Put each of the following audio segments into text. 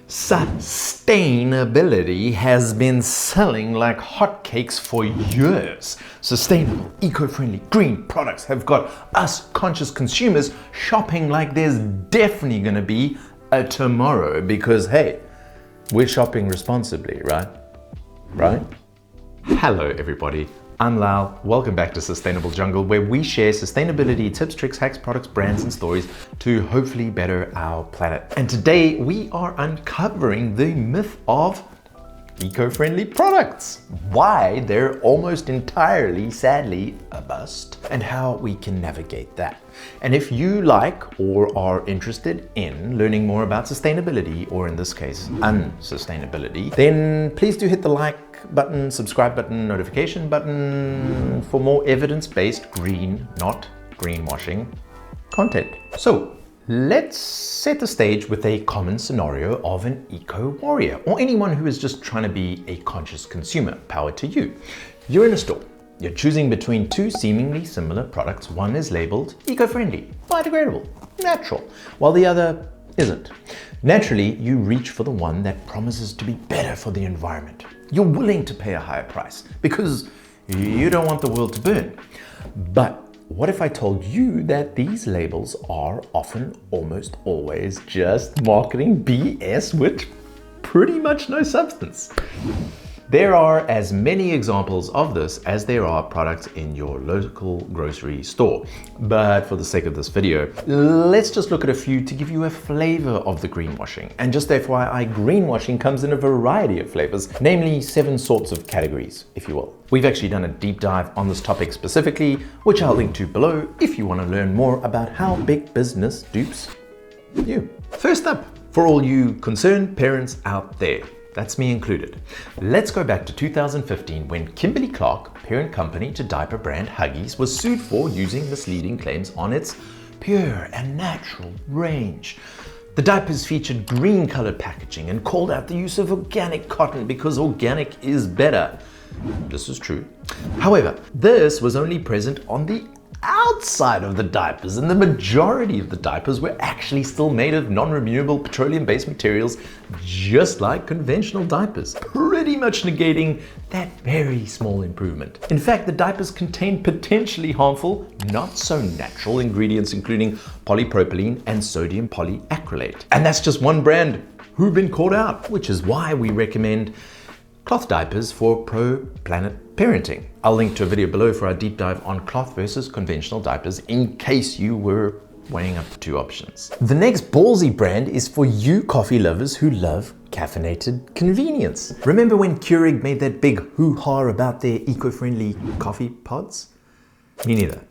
Sustainability has been selling like hotcakes for years. Sustainable, eco-friendly, green products have got us conscious consumers shopping like there's definitely going to be a tomorrow because, hey, we're shopping responsibly, right? Right? Hello, everybody. I'm Lal. Welcome back to Sustainable Jungle, where we share sustainability tips, tricks, hacks, products, brands, and stories to hopefully better our planet. And today we are uncovering the myth of eco-friendly products, why they're almost entirely, sadly, a bust, and how we can navigate that. And if you like or are interested in learning more about sustainability, or in this case, unsustainability, then please do hit the like button, subscribe button, notification button for more evidence-based green, not greenwashing content. So let's set the stage with a common scenario of an eco-warrior or anyone who is just trying to be a conscious consumer. Power to you. You're in a store. You're choosing between two seemingly similar products. One is labeled eco-friendly, biodegradable, natural, while the other isn't. Naturally, you reach for the one that promises to be better for the environment. You're willing to pay a higher price because you don't want the world to burn. But what if I told you that these labels are often, almost always, just marketing BS with pretty much no substance? There are as many examples of this as there are products in your local grocery store. But for the sake of this video, let's just look at a few to give you a flavor of the greenwashing. And just FYI, greenwashing comes in a variety of flavors, namely 7 sorts of categories, if you will. We've actually done a deep dive on this topic specifically, which I'll link to below if you want to learn more about how big business dupes you. First up, for all you concerned parents out there, that's me included. Let's go back to 2015 when Kimberly-Clark, parent company to diaper brand Huggies, was sued for using misleading claims on its pure and natural range. The diapers featured green colored packaging and called out the use of organic cotton because organic is better. This is true. However, this was only present on the outside of the diapers, and the majority of the diapers were actually still made of non-renewable petroleum-based materials, just like conventional diapers, pretty much negating that very small improvement. In fact, the diapers contained potentially harmful, not so natural ingredients, including polypropylene and sodium polyacrylate. And that's just one brand who've been caught out, which is why we recommend cloth diapers for pro-planet parenting. I'll link to a video below for our deep dive on cloth versus conventional diapers in case you were weighing up the two options. The next ballsy brand is for you coffee lovers who love caffeinated convenience. Remember when Keurig made that big hoo-ha about their eco-friendly coffee pods? Me neither.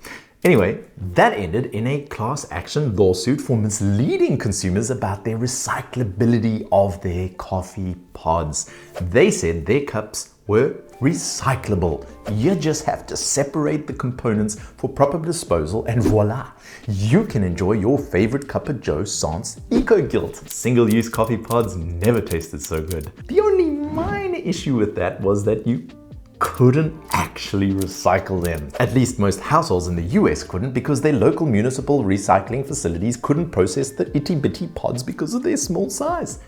Anyway, that ended in a class action lawsuit for misleading consumers about their recyclability of their coffee pods. They said their cups were recyclable. You just have to separate the components for proper disposal and voila, you can enjoy your favorite cup of Joe sans eco-guilt. Single-use coffee pods never tasted so good. The only minor issue with that was that you couldn't actually recycle them. At least most households in the US couldn't, because their local municipal recycling facilities couldn't process the itty-bitty pods because of their small size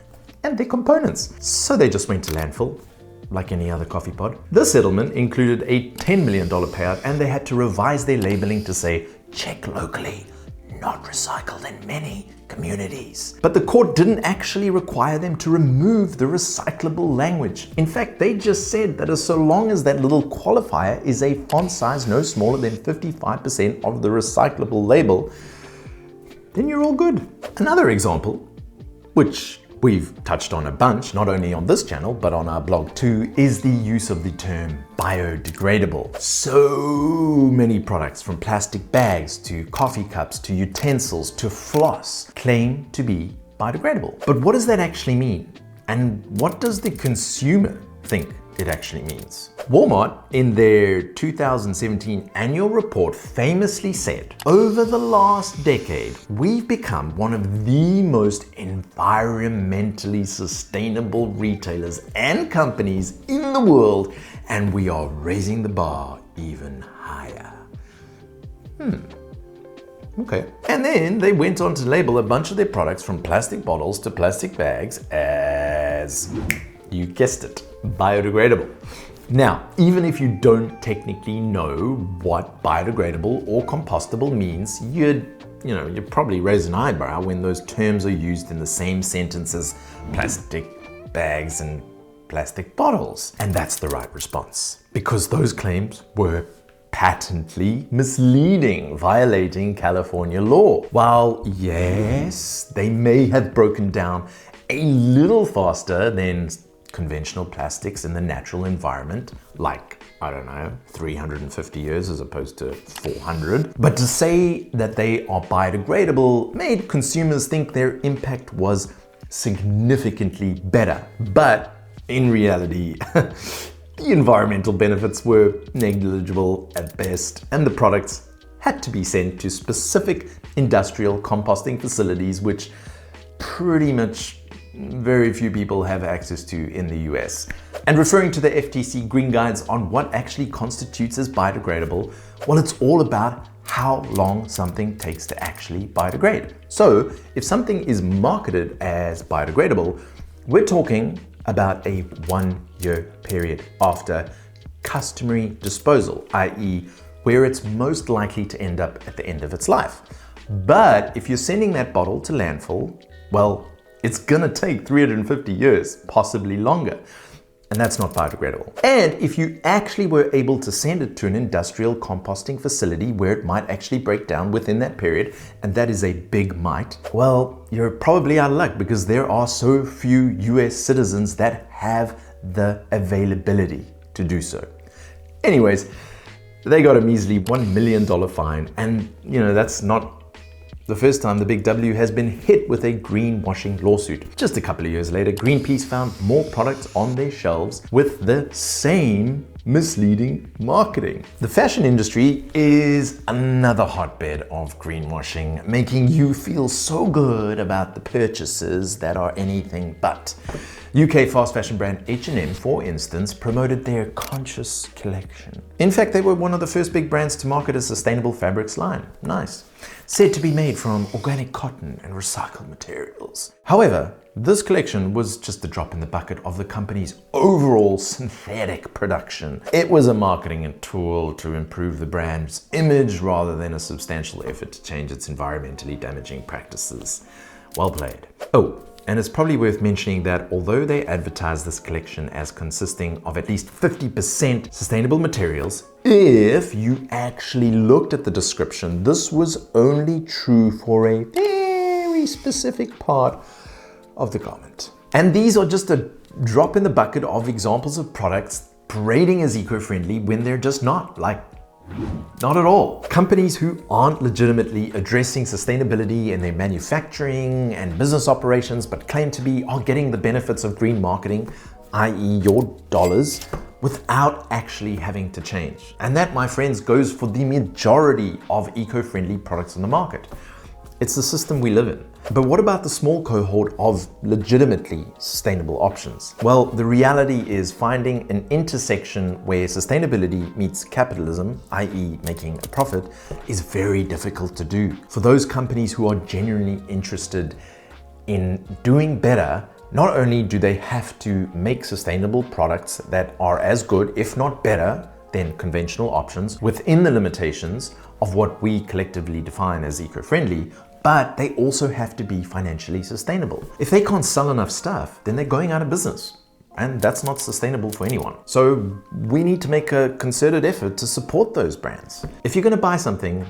and their components. So they just went to landfill, like any other coffee pod. The settlement included a $10 million payout, and they had to revise their labeling to say, check locally, not recycled in many communities. But the court didn't actually require them to remove the recyclable language. In fact, they just said that so long as that little qualifier is a font size no smaller than 55% of the recyclable label, then you're all good. Another example, which we've touched on a bunch, not only on this channel, but on our blog too, is the use of the term biodegradable. So many products, from plastic bags to coffee cups to utensils to floss, claim to be biodegradable. But what does that actually mean? And what does the consumer think it actually means? Walmart, in their 2017 annual report, famously said, over the last decade, we've become one of the most environmentally sustainable retailers and companies in the world, and we are raising the bar even higher. Okay. And then they went on to label a bunch of their products, from plastic bottles to plastic bags, as as, you guessed it, biodegradable. Now, even if you don't technically know what biodegradable or compostable means, you'd probably raise an eyebrow when those terms are used in the same sentence as plastic bags and plastic bottles. And that's the right response, because those claims were patently misleading, violating California law. While yes, they may have broken down a little faster than conventional plastics in the natural environment, like, I don't know, 350 years as opposed to 400. But to say that they are biodegradable made consumers think their impact was significantly better. But in reality, the environmental benefits were negligible at best, and the products had to be sent to specific industrial composting facilities, which pretty much very few people have access to in the US. And referring to the FTC Green Guides on what actually constitutes as biodegradable, well, it's all about how long something takes to actually biodegrade. So if something is marketed as biodegradable, we're talking about a 1-year period after customary disposal, i.e., where it's most likely to end up at the end of its life. But if you're sending that bottle to landfill, well, it's gonna take 350 years, possibly longer. And that's not biodegradable. And if you actually were able to send it to an industrial composting facility where it might actually break down within that period, and that is a big might, well, you're probably out of luck, because there are so few US citizens that have the availability to do so. Anyways, they got a measly $1 million fine, and that's not the first time the Big W has been hit with a greenwashing lawsuit. Just a couple of years later, Greenpeace found more products on their shelves with the same misleading marketing. The fashion industry is another hotbed of greenwashing, making you feel so good about the purchases that are anything but. UK fast fashion brand H&M, for instance, promoted their Conscious collection. In fact, they were one of the first big brands to market a sustainable fabrics line. Nice. Said to be made from organic cotton and recycled materials. However, this collection was just a drop in the bucket of the company's overall synthetic production. It was a marketing tool to improve the brand's image rather than a substantial effort to change its environmentally damaging practices. Well played. Oh, and it's probably worth mentioning that although they advertise this collection as consisting of at least 50% sustainable materials, if you actually looked at the description, this was only true for a very specific part of the garment. And these are just a drop in the bucket of examples of products parading as eco-friendly when they're just not, not at all. Companies who aren't legitimately addressing sustainability in their manufacturing and business operations, but claim to be, are getting the benefits of green marketing, i.e. your dollars, without actually having to change. And that, my friends, goes for the majority of eco-friendly products on the market. It's the system we live in. But what about the small cohort of legitimately sustainable options? Well, the reality is finding an intersection where sustainability meets capitalism, i.e. making a profit, is very difficult to do. For those companies who are genuinely interested in doing better, not only do they have to make sustainable products that are as good, if not better, than conventional options within the limitations of what we collectively define as eco-friendly, but they also have to be financially sustainable. If they can't sell enough stuff, then they're going out of business. And that's not sustainable for anyone. So we need to make a concerted effort to support those brands. If you're going to buy something,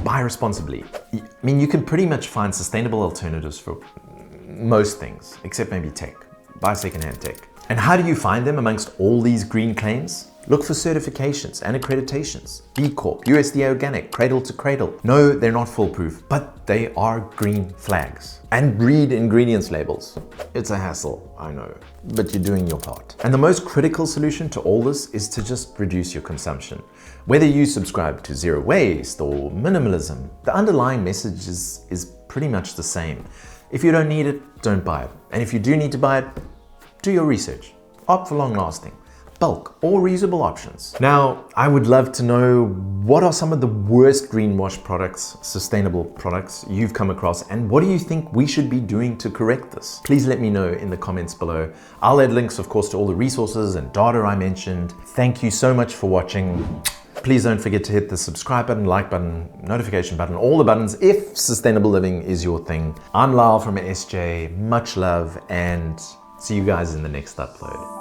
buy responsibly. I mean, you can pretty much find sustainable alternatives for most things, except maybe tech. Buy secondhand tech. And how do you find them amongst all these green claims? Look for certifications and accreditations. B Corp, USDA Organic, Cradle to Cradle. No, they're not foolproof, but they are green flags. And read ingredients labels. It's a hassle, I know, but you're doing your part. And the most critical solution to all this is to just reduce your consumption. Whether you subscribe to zero waste or minimalism, the underlying message is pretty much the same. If you don't need it, don't buy it. And if you do need to buy it, do your research. Opt for long lasting. bulk or reusable options. Now, I would love to know what are some of the worst greenwash products, sustainable products you've come across, and what do you think we should be doing to correct this? Please let me know in the comments below. I'll add links, of course, to all the resources and data I mentioned. Thank you so much for watching. Please don't forget to hit the subscribe button, like button, notification button, all the buttons if sustainable living is your thing. I'm Lyle from SJ, much love, and see you guys in the next upload.